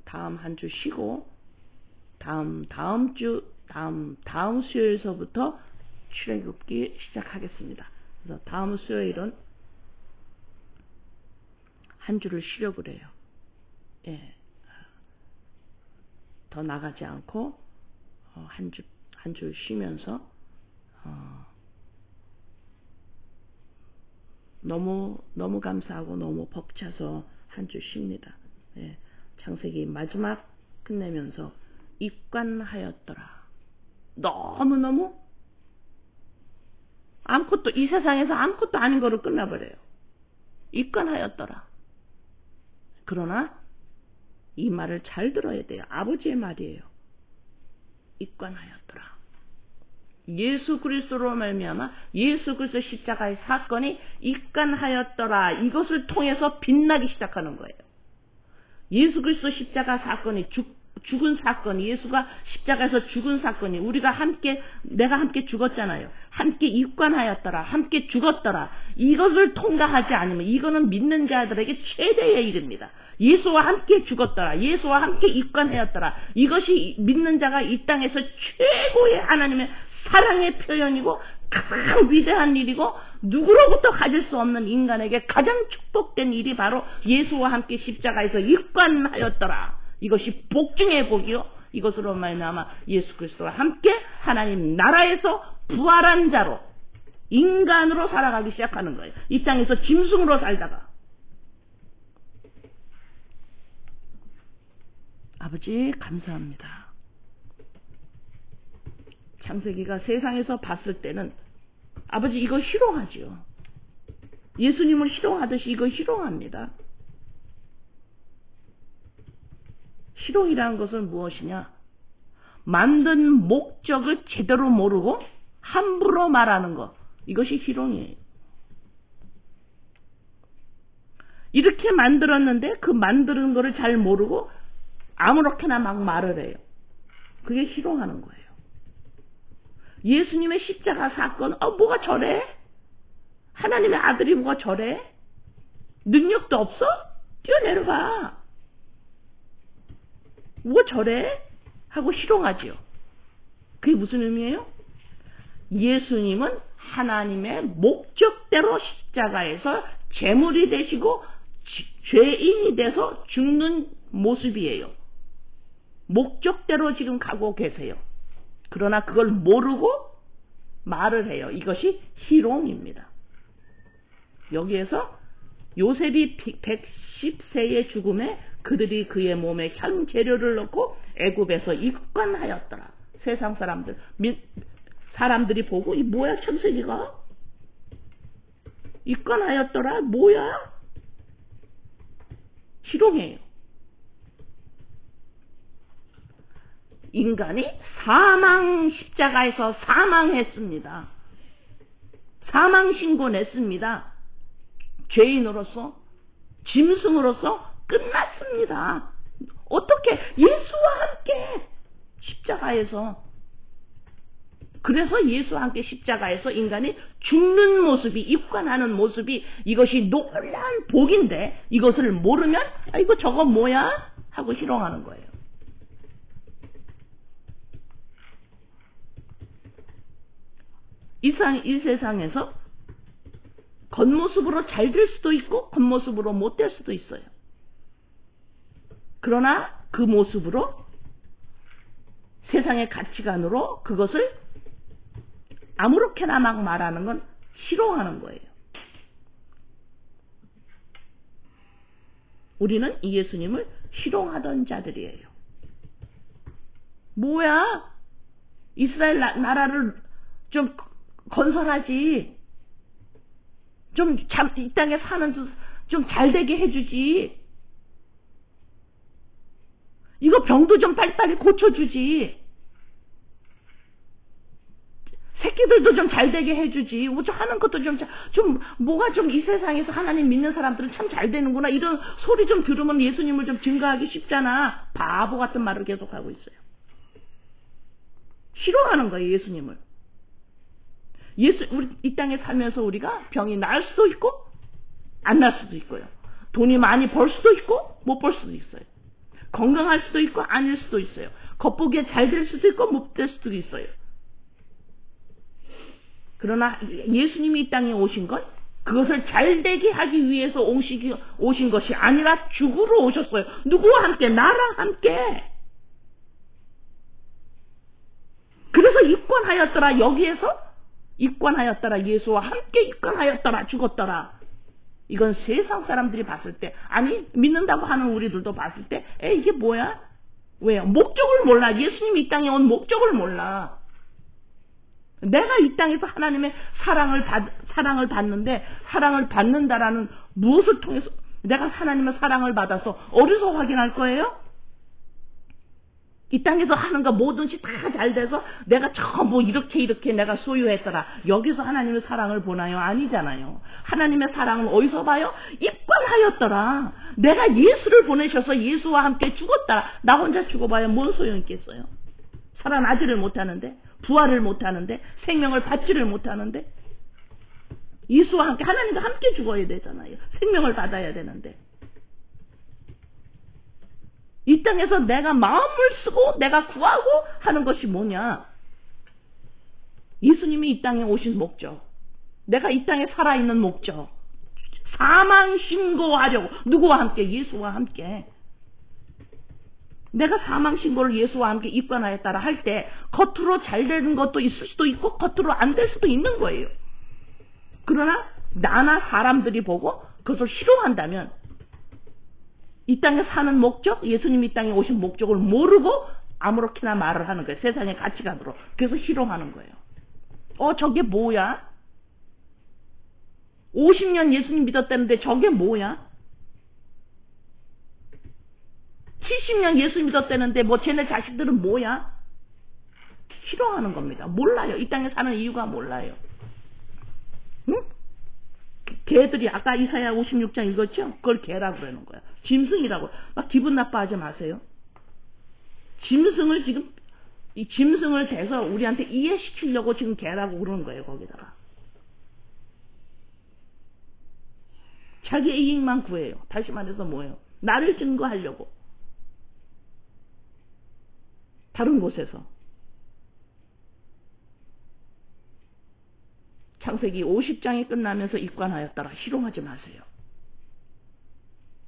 다음 한 주 쉬고 다음 수요일서부터 출애굽기 시작하겠습니다. 그래서 다음 수요일은 한 주를 쉬려고 그래요. 예. 더 나가지 않고 한 주 쉬면서 너무 감사하고 너무 벅차서 한 주 쉽니다. 예. 창세기 마지막 끝내면서 입관하였더라. 너무너무 아무것도 이 세상에서 아무것도 아닌 거로 끝나버려요. 입관하였더라. 그러나 이 말을 잘 들어야 돼요. 아버지의 말이에요. 입관하였더라. 예수 그리스도로 말미암아 예수 그리스도 십자가의 사건이 입관하였더라. 이것을 통해서 빛나기 시작하는 거예요. 예수 그리스도 십자가 사건이 죽은 사건이 예수가 십자가에서 죽은 사건이 내가 함께 죽었잖아요. 함께 입관하였더라. 함께 죽었더라. 이것을 통과하지 않으면 이거는 믿는 자들에게 최대의 일입니다. 예수와 함께 죽었더라. 예수와 함께 입관하였더라. 이것이 믿는 자가 이 땅에서 최고의 하나님의 사랑의 표현이고 가장 위대한 일이고 누구로부터 가질 수 없는 인간에게 가장 축복된 일이 바로 예수와 함께 십자가에서 입관하였더라. 이것이 복 중의 복이요. 이것으로 말미암아 예수 그리스도와 함께 하나님 나라에서 부활한 자로 인간으로 살아가기 시작하는 거예요. 이 땅에서 짐승으로 살다가 아버지 감사합니다. 창세기가 세상에서 봤을 때는 아버지 이거 희롱하지요. 예수님을 희롱하듯이 이거 희롱합니다. 희롱이라는 것은 무엇이냐? 만든 목적을 제대로 모르고 함부로 말하는 것. 이것이 희롱이에요. 이렇게 만들었는데 그 만드는 거를 잘 모르고 아무렇게나 막 말을 해요. 그게 희롱하는 거예요. 예수님의 십자가 사건, 뭐가 저래? 하나님의 아들이 뭐가 저래? 능력도 없어? 뛰어내려가. 뭐가 저래? 하고 희롱하지요. 그게 무슨 의미예요? 예수님은 하나님의 목적대로 십자가에서 제물이 되시고 죄인이 돼서 죽는 모습이에요. 목적대로 지금 가고 계세요. 그러나 그걸 모르고 말을 해요. 이것이 희롱입니다. 여기에서 요셉이 110세의 죽음에 그들이 그의 몸에 향재료를 넣고 애굽에서 입관하였더라. 세상 사람들이 보고 이 뭐야 창세기가? 입관하였더라? 뭐야? 희롱해요. 인간이 십자가에서 사망했습니다. 사망 신고 냈습니다. 죄인으로서, 짐승으로서 끝났습니다. 어떻게? 예수와 함께 십자가에서. 그래서 예수와 함께 십자가에서 인간이 죽는 모습이, 입관하는 모습이 이것이 놀라운 복인데 이것을 모르면 이거 저거 뭐야? 하고 희롱하는 거예요. 이 세상에서 겉모습으로 잘 될 수도 있고 겉모습으로 못 될 수도 있어요. 그러나 그 모습으로 세상의 가치관으로 그것을 아무렇게나 막 말하는 건 희롱하는 거예요. 우리는 이 예수님을 희롱하던 자들이에요. 뭐야? 이스라엘 나라를 좀 건설하지. 이 땅에 사는 좀 잘되게 해주지. 이거 병도 좀 빨리빨리 고쳐주지. 새끼들도 좀 잘되게 해주지. 하는 것도 뭐가 이 세상에서 하나님 믿는 사람들은 참 잘되는구나. 이런 소리 좀 들으면 예수님을 좀 증거하기 쉽잖아. 바보 같은 말을 계속하고 있어요. 싫어하는 거예요, 예수님을. 우리 이 땅에 살면서 우리가 병이 날 수도 있고, 안 날 수도 있고요. 돈이 많이 벌 수도 있고, 못 벌 수도 있어요. 건강할 수도 있고, 아닐 수도 있어요. 겉보기에 잘 될 수도 있고, 못 될 수도 있어요. 그러나 예수님이 이 땅에 오신 건 그것을 잘되게 하기 위해서 오신 것이 아니라 죽으러 오셨어요. 누구와 함께? 나랑 함께. 그래서 입관하였더라. 여기에서 입관하였더라. 예수와 함께 입관하였더라. 죽었더라. 이건 세상 사람들이 봤을 때, 아니 믿는다고 하는 우리들도 봤을 때, 이게 뭐야? 왜요? 목적을 몰라. 예수님이 이 땅에 온 목적을 몰라. 내가 이 땅에서 하나님의 사랑을 받는데, 사랑을 받는다라는 무엇을 통해서 내가 하나님의 사랑을 받아서 어디서 확인할 거예요? 이 땅에서 하는 거 뭐든지 다 잘 돼서 내가 이렇게 내가 소유했더라. 여기서 하나님의 사랑을 보나요? 아니잖아요. 하나님의 사랑은 어디서 봐요? 입관하였더라. 내가 예수를 보내셔서 예수와 함께 죽었다. 나 혼자 죽어봐야 뭔 소용 있겠어요? 살아나지를 못하는데, 부활을 못하는데, 생명을 받지를 못하는데, 예수와 함께, 하나님과 함께 죽어야 되잖아요. 생명을 받아야 되는데. 이 땅에서 내가 마음을 쓰고 내가 구하고 하는 것이 뭐냐? 예수님이 이 땅에 오신 목적, 내가 이 땅에 살아있는 목적, 사망 신고하려고. 누구와 함께? 예수와 함께. 내가 사망 신고를 예수와 함께 입관하였다라 할 때 겉으로 잘 되는 것도 있을 수도 있고 겉으로 안 될 수도 있는 거예요. 그러나 나나 사람들이 보고 그것을 싫어한다면, 이 땅에 사는 목적, 예수님이 이 땅에 오신 목적을 모르고 아무렇게나 말을 하는 거예요. 세상의 가치관으로. 그래서 싫어하는 거예요. 저게 뭐야? 50년 예수님 믿었다는데 저게 뭐야? 70년 예수 믿었다는데 쟤네 자식들은 뭐야? 싫어하는 겁니다. 몰라요. 이 땅에 사는 이유가 몰라요. 응? 개들이 아까 이사야 56장 읽었죠? 그걸 개라고 그러는 거야. 짐승이라고. 막 기분 나빠하지 마세요. 짐승을 대서 우리한테 이해시키려고 지금 개라고 그러는 거예요. 거기다가 자기 이익만 구해요. 다시 말해서 뭐예요? 나를 증거하려고. 다른 곳에서. 창세기 50장이 끝나면서 입관하였더라. 희롱하지 마세요.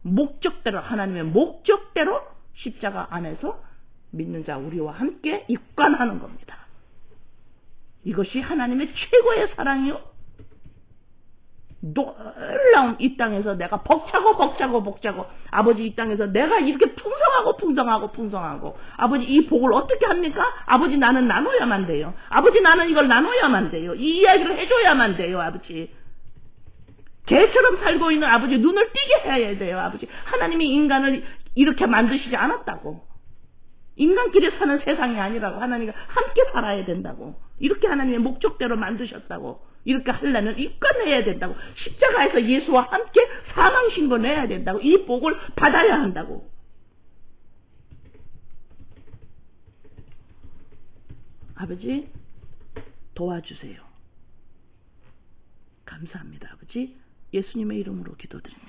목적대로, 하나님의 목적대로 십자가 안에서 믿는 자 우리와 함께 입관하는 겁니다. 이것이 하나님의 최고의 사랑이요. 놀라운 이 땅에서 내가 벅차고 아버지 이 땅에서 내가 이렇게 풍성하고 아버지 이 복을 어떻게 합니까? 아버지 나는 나눠야만 돼요. 아버지 나는 이걸 나눠야만 돼요. 이 이야기를 해줘야만 돼요. 아버지 개처럼 살고 있는 아버지 눈을 띄게 해야 돼요. 아버지 하나님이 인간을 이렇게 만드시지 않았다고. 인간끼리 사는 세상이 아니라고. 하나님과 함께 살아야 된다고. 이렇게 하나님의 목적대로 만드셨다고. 이렇게 하려면 입관해야 된다고. 십자가에서 예수와 함께 사망신고 내야 된다고. 이 복을 받아야 한다고. 아버지 도와주세요. 감사합니다. 아버지 예수님의 이름으로 기도드립니다.